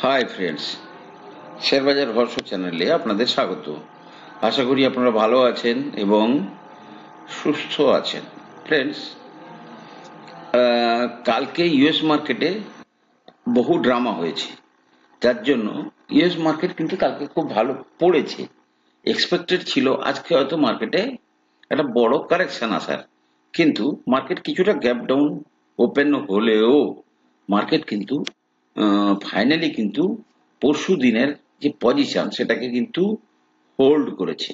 Hi friends, শেয়ারবাজার রহস্য চ্যানেলে আপনাদের স্বাগত। আশা করি আপনারা ভালো আছেন এবং সুস্থ আছেন। ফ্রেন্ডস, কালকে ইউএস মার্কেটে বহু ড্রামা হয়েছে, যার জন্য ইউএস মার্কেট কিন্তু কালকে খুব ভালো পড়েছে। এক্সপেক্টেড ছিল আজকে হয়তো মার্কেটে একটা বড় কারেকশন আসার, কিন্তু মার্কেট কিছুটা গ্যাপ ডাউন ওপেন হলেও মার্কেট কিন্তু ফাইনালি কিন্তু পরশু দিনের যে পজিশন সেটাকে কিন্তু হোল্ড করেছে।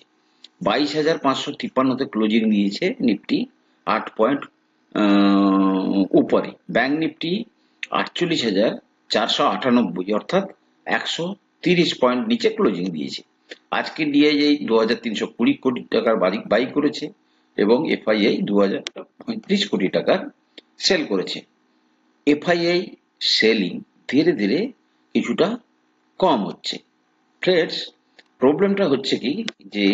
22,553-তে ক্লোজিং দিয়েছে নিফটি 8 পয়েন্ট উপরে। ব্যাংক নিফটি 48,498, অর্থাৎ 130 পয়েন্ট নিচে ক্লোজিং দিয়েছে। আজকে ডিআইআই 2,320 কোটি টাকার বাই করেছে এবং এফআইআই 2,035 কোটি টাকার সেল করেছে। এফআইআই সেলিং ধীরে ধীরে কিছুটা কম হচ্ছে। ফ্রেন্ডস, প্রবলেমটা হচ্ছে কি যে,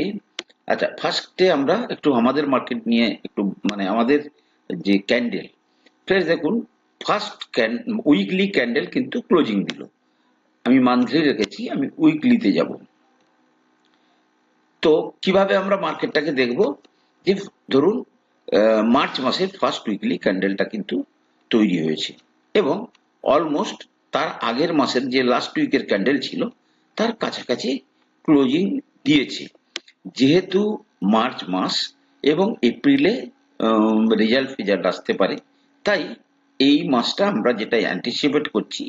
আচ্ছা ফার্স্টে আমরা একটু আমাদের মার্কেট নিয়ে একটু আমাদের যে ক্যান্ডেল, ফ্রেন্ডস দেখুন, ফার্স্ট উইকলি ক্যান্ডেল কিন্তু ক্লোজিং দিল। আমি মান্থলি রেখেছি, আমি উইকলিতে যাব। তো কিভাবে আমরা মার্কেটটাকে দেখব, যে ধরুন মার্চ মাসের ফার্স্ট উইকলি ক্যান্ডেলটা কিন্তু তৈরি হয়েছে এবং অলমোস্ট তার আগের মাসের যে লাস্ট উইকের ক্যান্ডেল ছিল তার কাছাকাছি ক্লোজিং দিয়েছে। যেহেতু মার্চ মাস এবং এপ্রিলে রেজাল্ট আসতে পারে, তাই এই মাসটা আমরা যেটা অ্যান্টিসিপেট করছি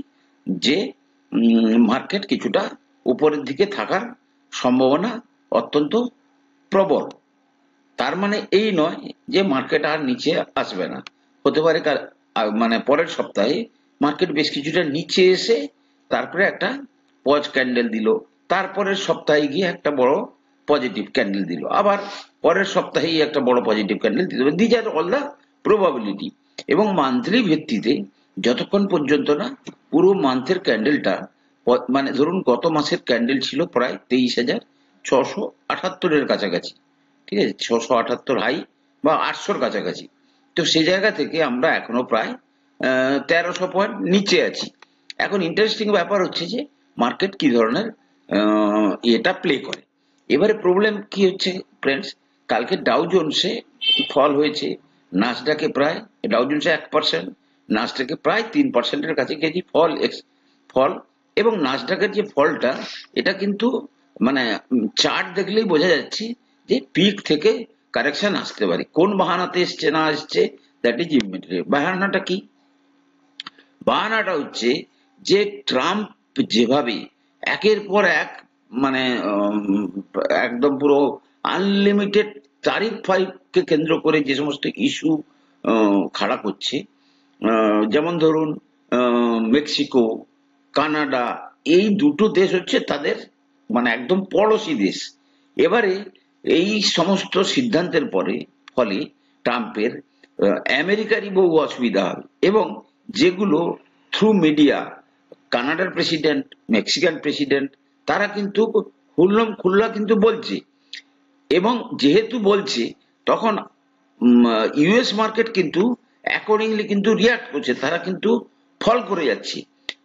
যে মার্কেট কিছুটা উপরের দিকে থাকার সম্ভাবনা অত্যন্ত প্রবল। তার মানে এই নয় যে মার্কেট আর নিচে আসবে না, হতে পারে পরের সপ্তাহে মার্কেট বেশ কিছুটা নিচে এসে তারপরে একটা পজ ক্যান্ডেল দিল, তারপরের সপ্তাহে গিয়ে একটা বড় পজিটিভ ক্যান্ডেল দিল, আবার পরের সপ্তাহেই একটা বড় পজিটিভ ক্যান্ডেল দিল। These are all the probability. এবং মান্থলি ভিত্তিতে যতক্ষণ পর্যন্ত না পুরো মান্থের ক্যান্ডেলটা, ধরুন গত মাসের ক্যান্ডেল ছিল প্রায় 23,678-এর কাছাকাছি, ঠিক আছে, 678 হাই বা 800-র কাছাকাছি। তো সেই জায়গা থেকে আমরা এখনো প্রায় 1300 পয়েন্ট নিচে আছি। এখন ইন্টারেস্টিং ব্যাপার হচ্ছে যে মার্কেট কি ধরনের এটা প্লে করে। এবারে প্রবলেম কি হচ্ছে ফ্রেন্ডস, কালকে ডাউ জোন্সে ফল হয়েছে, নাসডাকে প্রায়, ডাউ জোন্সে 1%, নাসডাকে প্রায় 3%-এর কাছাকাছি ফল। এবং নাসডাকের যে ফলটা, এটা কিন্তু চার্ট দেখলেই বোঝা যাচ্ছে যে পিক থেকে কারেকশন আসতে পারে। কোন বাহানাতে এসছে না আসছে, দ্যাট ইজ ইমিডিয়েট। বাহানাটা কি? বাহানাটা হচ্ছে যে ট্রাম্প যেভাবে একের পর এক মানে একদম পুরো আনলিমিটেড তারিফ ফাইভকে কেন্দ্র করে যে সমস্ত ইস্যু খাড়া করছে, যেমন ধরুন মেক্সিকো, কানাডা, এই দুটো দেশ হচ্ছে তাদের একদম পড়োশি দেশ। এবারে এই সমস্ত সিদ্ধান্তের ফলে ট্রাম্পের আমেরিকারই বহু অসুবিধা হবে, এবং যেগুলো থ্রু মিডিয়া কানাডার প্রেসিডেন্ট, মেক্সিকান প্রেসিডেন্ট, তারা কিন্তু হুল্লম খুল্লা কিন্তু বলছে। এবং যেহেতু বলছে, তখন ইউএস মার্কেট কিন্তু অ্যাকর্ডিংলি কিন্তু রিয়াক্ট করছে, তারা কিন্তু ফল করে যাচ্ছে।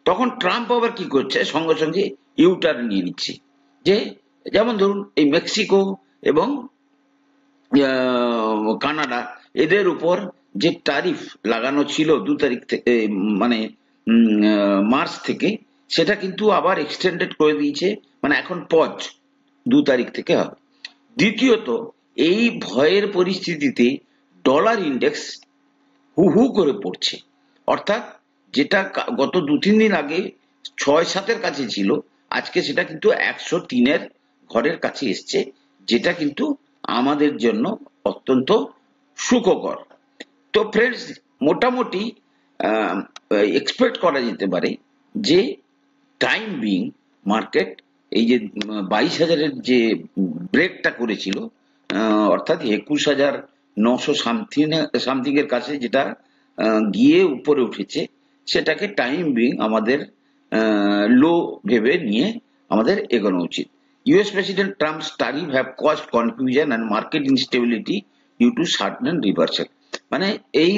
তখন ট্রাম্প আবার কি করছে, সঙ্গে সঙ্গে ইউটার্ন নিয়ে নিচ্ছে। যেমন ধরুন এই মেক্সিকো এবং কানাডা, এদের উপর যে ট্যারিফ লাগানো ছিল 2 তারিখ থেকে, মার্চ থেকে, সেটা কিন্তু আবার এক্সটেন্ডেড করে দিয়েছে, এখন পজ 2 তারিখ থেকে হবে। দ্বিতীয়ত, এই ভয়ের পরিস্থিতিতে ডলার ইন্ডেক্স হু হু করে পড়ছে, অর্থাৎ যেটা গত 2-3 দিন আগে 6-7-এর কাছে ছিল, আজকে সেটা কিন্তু 103-এর ঘরের কাছে এসছে, যেটা কিন্তু আমাদের জন্য অত্যন্ত সুখকর। তো ফ্রেন্ডস, মোটামুটি এক্সপেক্ট করা যেতে পারে যে টাইম বিং মার্কেট এই যে 22,000-এর যে ব্রেকটা করেছিল, অর্থাৎ 21,900 সামথিং এর কাছে যেটা গিয়ে উপরে উঠেছে, সেটাকে টাইম বিং আমাদের লো ভেবে নিয়ে আমাদের এগোনো উচিত। US President Trump's tariff have caused confusion and market instability due to sudden reversal। এই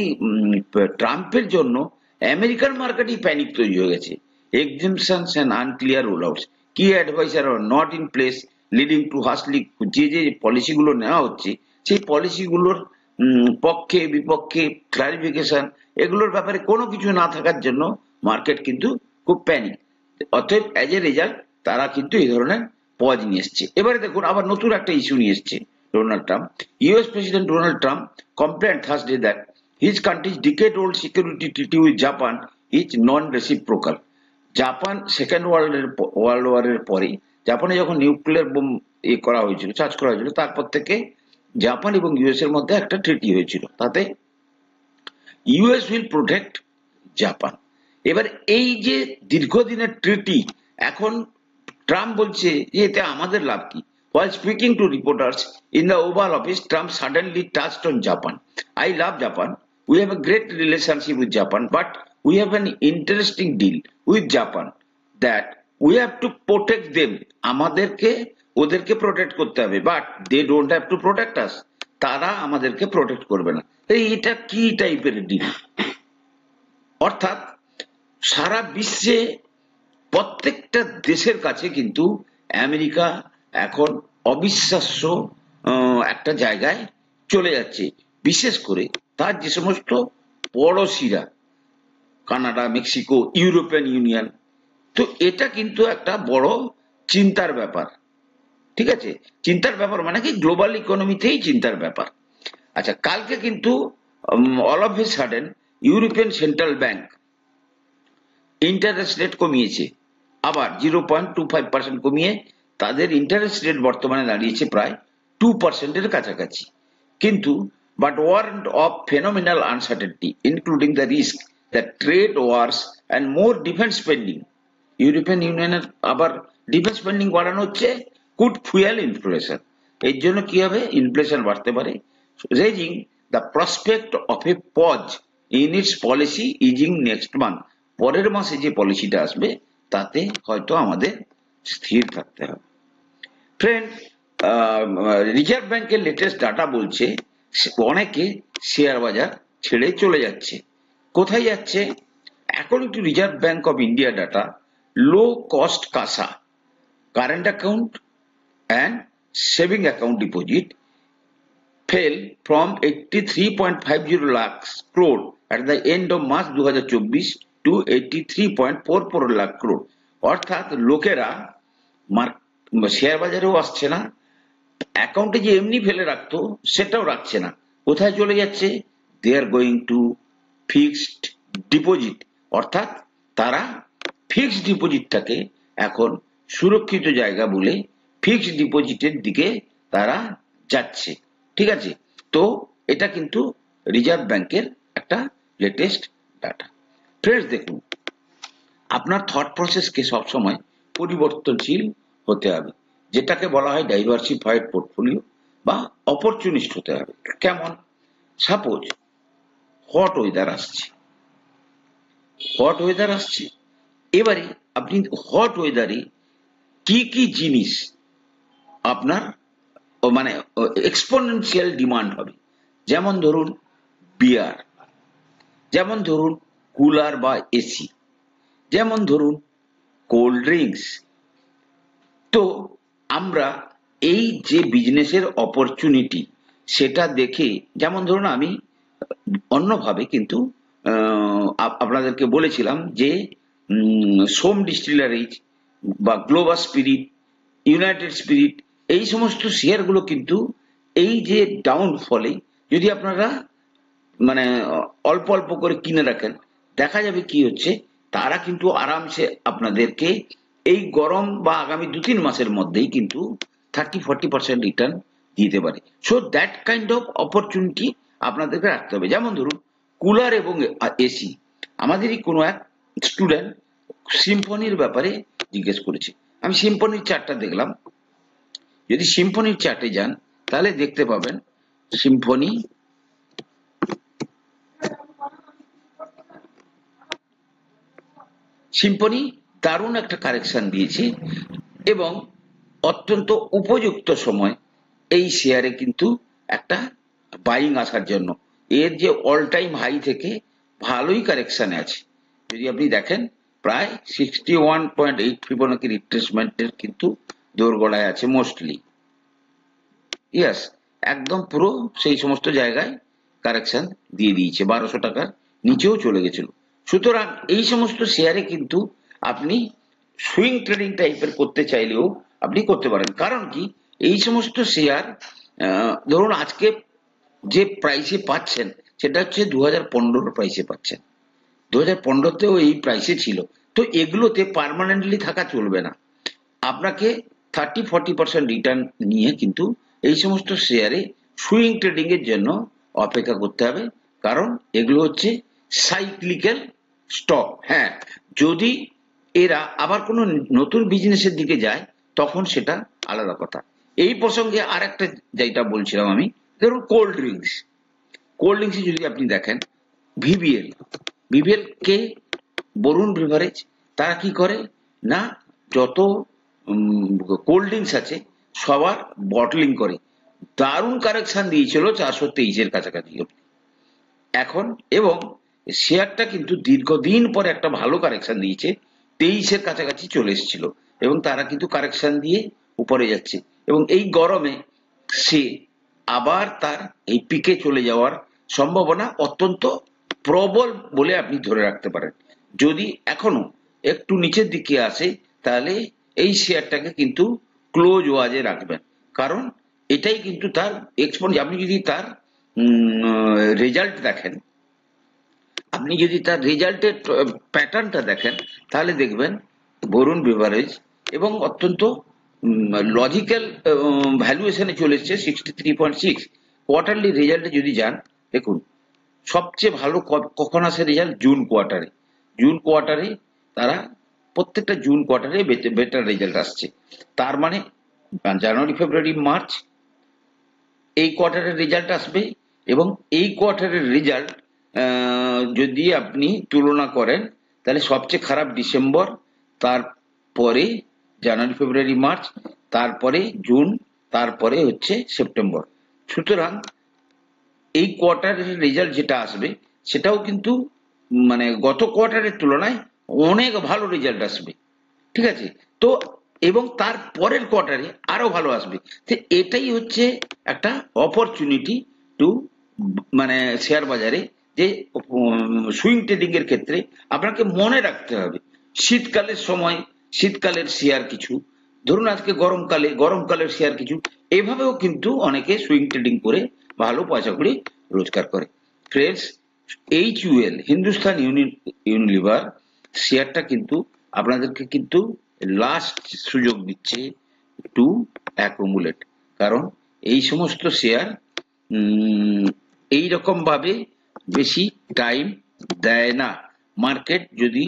ট্রাম্পের জন্য আমেরিকান মার্কেটই প্যানিক তৈরি হয়ে গেছে, exemptions and unclear rollouts, key advisor are not in place, leading to hastily যে পলিসিগুলো নেওয়া হচ্ছে সেই পলিসিগুলোর পক্ষে বিপক্ষে ক্লারিফিকেশন এগুলোর ব্যাপারে কোনো কিছু না থাকার জন্য মার্কেট কিন্তু খুব প্যানিক। অতএব অ্যাজ এ রেজাল্ট তারা কিন্তু এই ধরনের পজ নিয়ে এসছে। এবারে দেখুন আবার নতুন একটা ইস্যু নিয়ে এসছে Donald Trump. US president Donald Trump complained Thursday that his country's decade-old security treaty with Japan is non-reciprocal. Japan second world ওয়ারের পরে জাপানে যখন নিউক্লিয়ার বোম করা হয়েছিল, চার্জ করা হয়েছিল, তারপর থেকে জাপান এবং ইউএস এর মধ্যে একটা ট্রিটি হয়েছিল, তাতে ইউএস উইল প্রোটেক্ট জাপান। এবার এই যে দীর্ঘদিনের ট্রিটি, এখন ট্রাম্প বলছে যে এতে আমাদের লাভ কি? While speaking to reporters in the Oval Office, Trump suddenly touched on Japan. I love Japan. We have a great relationship with Japan, but we have an interesting deal with Japan that we have to protect them. আমাদেরকে ওদেরকে protect করতে হবে, but they don't have to protect us. তারা আমাদেরকে protect করবে না। এটা কি টাইপের ডিল? অর্থাৎ সারা বিশ্বে প্রত্যেকটা দেশের কাছে কিন্তু আমেরিকা এখন অবিশ্বাস্য একটা জায়গায় চলে যাচ্ছে, বিশেষ করে তার যে সমস্ত পড়শিরা, কানাডা, মেক্সিকো, ইউরোপিয়ান ইউনিয়ন। তো এটা কিন্তু একটা বড় চিন্তার ব্যাপার, ঠিক আছে? চিন্তার ব্যাপার মানে কি, গ্লোবাল ইকোনমিতেই চিন্তার ব্যাপার। আচ্ছা, কালকে কিন্তু all of a sudden European central bank interest rate কমিয়েছে, আবার 0.25% কমিয়ে তাদের ইন্টারেস্ট রেট বর্তমানে দাঁড়িয়েছে প্রায় 2% কাছাকাছি। কিন্তু but warned of phenomenal uncertainty including the risk the trade wars and more defence spending. European ইউনিয়নের আবার ডিফেন্স স্পেন্ডিং বাড়ানো হচ্ছে, কুড ফুয়েল ইনফ্লেশন। এর জন্য কি হবে? ইনফ্লেশন বাড়তে পারে। Raising the prospect of a pause in its policy easing next month. পরের মাসে যে পলিসিটা আসবে তাতে হয়তো আমাদের স্থির থাকতে হবে। ফ্রেন্ড, রিজার্ভ ব্যাংকের লেটেস্ট ডাটা বলছে অনেকে শেয়ার বাজার ছেড়ে চলে যাচ্ছে। কোথায় যাচ্ছে? According to Reserve Bank of India data, low cost CASA, current account and saving account deposit fell from 83.50 lakhs crore at the end of March 2024 to 83.44 lakh crore। অর্থাৎ লোকেরা শেয়ার বাজারেও আসছে না, অ্যাকাউন্টে যে এমনি ফেলে রাখতো সেটাও রাখছে না। কোথায় চলে যাচ্ছে? They are going to fixed deposit. অর্থাৎ তারা ফিক্সড ডিপোজিটটাকে এখন সুরক্ষিত জায়গা বলে ফিক্সড ডিপোজিটের দিকে তারা যাচ্ছে, ঠিক আছে? তো এটা কিন্তু রিজার্ভ ব্যাংকের একটা লেটেস্ট ডাটা। ফ্রেন্ডস, দেখুন, আপনার থট প্রসেসকে সবসময় পরিবর্তনশীল হতে হবে, যেটাকে বলা হয় ডাইভার্সিফাইড পোর্টফোলিও বা অপরচুনিস্ট হতে হবে। কেমন? সাপোজ হট ওয়েদার আসছে, এবারে আপনি হট ওয়েদারে কি কি জিনিস আপনার মানে এক্সপোনেনশিয়াল ডিমান্ড হবে? যেমন ধরুন বিয়ার, যেমন ধরুন কুলার বা এসি, যেমন ধরুন কোল্ড ড্রিঙ্কস। তো আমরা এই যে বিজনেসের অপরচুনিটি সেটা দেখে, যেমন ধরুন আমি অন্যভাবে কিন্তু আপনাদেরকে বলেছিলাম যে সোম ডিস্টিলারিজ বা গ্লোবাল স্পিরিট, ইউনাইটেড স্পিরিট, এই সমস্ত শেয়ারগুলো কিন্তু এই যে ডাউন ফলে যদি আপনারা মানে অল্প অল্প করে কিনে রাখেন, দেখা যাবে কি হচ্ছে, তারা কিন্তু আরামসে আপনাদেরকে এই গরম বা আগামী 2-3 মাসের মধ্যেই কিন্তু 30-40% রিটার্ন দিতে পারে। So that kind of opportunity আপনাদেরকে রাখতে হবে। যেমন ধরুন কুলার এবং এসি, আমাদেরই কোনো এক স্টুডেন্ট সিম্ফনির ব্যাপারে জিজ্ঞেস করেছে। আমি সিম্ফনির চার্টটা দেখলাম। যদি সিম্ফনির চার্টে যান তাহলে দেখতে পাবেন সিম্ফনি দারুণ একটা কারেকশন দিয়েছে এবং অত্যন্ত উপযুক্ত সময় এই শেয়ারে কিন্তু একটা বাইং আসার জন্য। এর যে অল টাইম হাই থেকে ভালোই কারেকশনে আছে। যদি আপনি দেখেন প্রায় 61.8 ফিবোনাকি রিট্রেসমেন্টের কিন্তু দোরগোড়ায় আছে মোস্টলি। ইয়াস, একদম পুরো সেই সমস্ত জায়গায় কারেকশন দিয়ে দিয়েছে, 1200 টাকার নিচেও চলে গেছিল। সুতরাং এই সমস্ত শেয়ারে কিন্তু আপনি সুইং ট্রেডিং টাইপের করতে চাইলেও আপনি করতে পারেন। কারণ কি, এই সমস্ত শেয়ার ধরুন আজকে যে প্রাইসে পাচ্ছেন সেটা হচ্ছে 2015 প্রাইসে পাচ্ছেন, 2015তেও এই প্রাইসে ছিল। তো এগুলোতে পার্মানেন্টলি থাকা চলবে না, আপনাকে 30-40% রিটার্ন নিয়ে কিন্তু এই সমস্ত শেয়ারে সুইং ট্রেডিং এর জন্য অপেক্ষা করতে হবে। কারণ এগুলো হচ্ছে সাইক্লিক্যাল স্টক। হ্যাঁ, যদি এরা আবার কোনো নতুন বিজনেসের দিকে যায় তখন সেটা আলাদা কথা। এই প্রসঙ্গে আর একটা যেটা বলছিলাম আমি, ধরুন কোল্ড ড্রিঙ্কস, কোল্ড ড্রিঙ্কসে যদি আপনি দেখেন ভিবিএল, ভিবিএল কে বরুণ বেভারেজ, তারা কি করে না, যত কোল্ড ড্রিঙ্কস আছে সবার বটলিং করে। দারুণ কারেকশন দিয়েছিল 423-এর কাছাকাছি এখন, এবং শেয়ারটা কিন্তু দীর্ঘদিন পরে একটা ভালো কারেকশন দিয়েছে, 23-এর কাছাকাছি চলে এসেছিল, এবং তারা কিন্তু কারেকশন দিয়ে উপরে যাচ্ছে, এবং এই গরমে সে আবার তার এই পিকে চলে যাওয়ার সম্ভাবনা অত্যন্ত প্রবল বলে আপনি ধরে রাখতে পারেন। যদি এখনো একটু নিচের দিকে আসে তাহলে এই শেয়ারটাকে কিন্তু ক্লোজ ওয়াজে রাখবেন, কারণ এটাই কিন্তু তার এক্সপোনেন্ট। আপনি যদি তার রেজাল্ট দেখেন, আপনি যদি তার রেজাল্টের প্যাটার্নটা দেখেন তাহলে দেখবেন বরুণ বেভারেজ এবং অত্যন্ত লজিক্যাল ভ্যালুয়েশনে চলে এসছে 63.6। কোয়ার্টারলি রেজাল্টে যদি যান, দেখুন সবচেয়ে ভালো কখন আসে রেজাল্ট, জুন কোয়ার্টারে। জুন কোয়ার্টারে তারা প্রত্যেকটা জুন কোয়ার্টারে বেটার রেজাল্ট আসছে। তার মানে জানুয়ারি, ফেব্রুয়ারি, মার্চ এই কোয়ার্টারের রেজাল্ট আসবে, এবং এই কোয়ার্টারের রেজাল্ট যদি আপনি তুলনা করেন তাহলে সবচেয়ে খারাপ ডিসেম্বর, তারপরে জানুয়ারি, ফেব্রুয়ারি, মার্চ, তারপরে জুন, তারপরে হচ্ছে সেপ্টেম্বর। সুতরাং এই কোয়ার্টারের রেজাল্ট যেটা আসবে সেটাও কিন্তু মানে গত কোয়ার্টারের তুলনায় অনেক ভালো রেজাল্ট আসবে, ঠিক আছে? তো এবং তার পরের কোয়ার্টারে আরো ভালো আসবে। তো এটাই হচ্ছে একটা অপরচুনিটি টু মানে শেয়ার বাজারে, যে সুইং ট্রেডিং এর ক্ষেত্রে আপনাকে মনে রাখতে হবে শীতকালের সময় শীতকালের শেয়ার কিছু, ধরুন আজকে গরমকালের শেয়ার কিছু, এভাবেও কিন্তু অনেকে সুইং ট্রেডিং করে ভালো পয়সা কড়ি রোজগার করে। ফ্রেন্ডস, HUL হিন্দুস্তান ইউনিলিভার শেয়ারটা কিন্তু আপনাদেরকে কিন্তু লাস্ট সুযোগ দিচ্ছে টু অ্যাকুমুলেট, কারণ এই সমস্ত শেয়ার এইরকম ভাবে বেশি টাইম দেয় না। মার্কেট যদি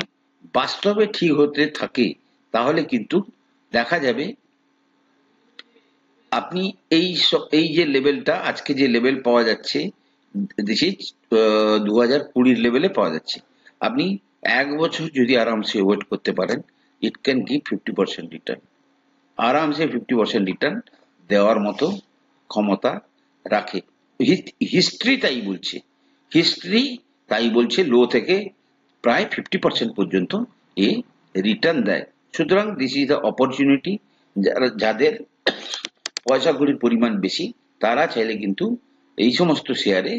বাস্তবে ঠিক হতে থাকে তাহলে কিন্তু দেখা যাবে আপনি এই যে লেভেলটা, আজকে যে লেভেল পাওয়া যাচ্ছে, দিস ইজ 2020 লেভেলে পাওয়া যাচ্ছে, আপনি 1 বছর যদি আরামসে ওয়েট করতে পারেন, ইট ক্যান গিভ 50% রিটার্ন। আরামসে 50% রিটার্ন দেওয়ার মতো ক্ষমতা রাখে। হিস্ট্রি তাই বলছে, হিস্ট্রি তাই বলছে, লো থেকে প্রায় 50% পর্যন্ত এ রিটার্ন দেয়। সুতরাং দিস ইজ দ্য অপরচুনিটি, যাদের পয়সা কড়ির পরিমাণ বেশি তারা চাইলে কিন্তু এই সমস্ত শেয়ারে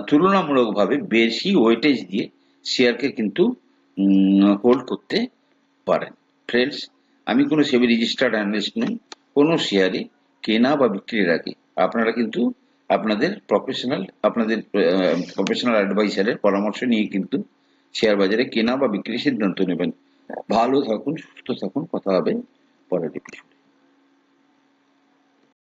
তুলনামূলকভাবে বেশি ওয়েটেজ দিয়ে শেয়ারকে কিন্তু হোল্ড করতে পারেন। ফ্রেন্ডস, আমি কোনো সেবি রেজিস্টার্ড অ্যানালিস্ট নই। কোনো শেয়ারে কেনা বা বিক্রির আগে আপনারা কিন্তু আপনাদের প্রফেশনাল অ্যাডভাইসারের পরামর্শ নিয়ে কিন্তু শেয়ার বাজারে কেনা বা বিক্রির সিদ্ধান্ত নেবেন। ভালো থাকুন, সুস্থ থাকুন, কথা হবে পরের এপিসোডে।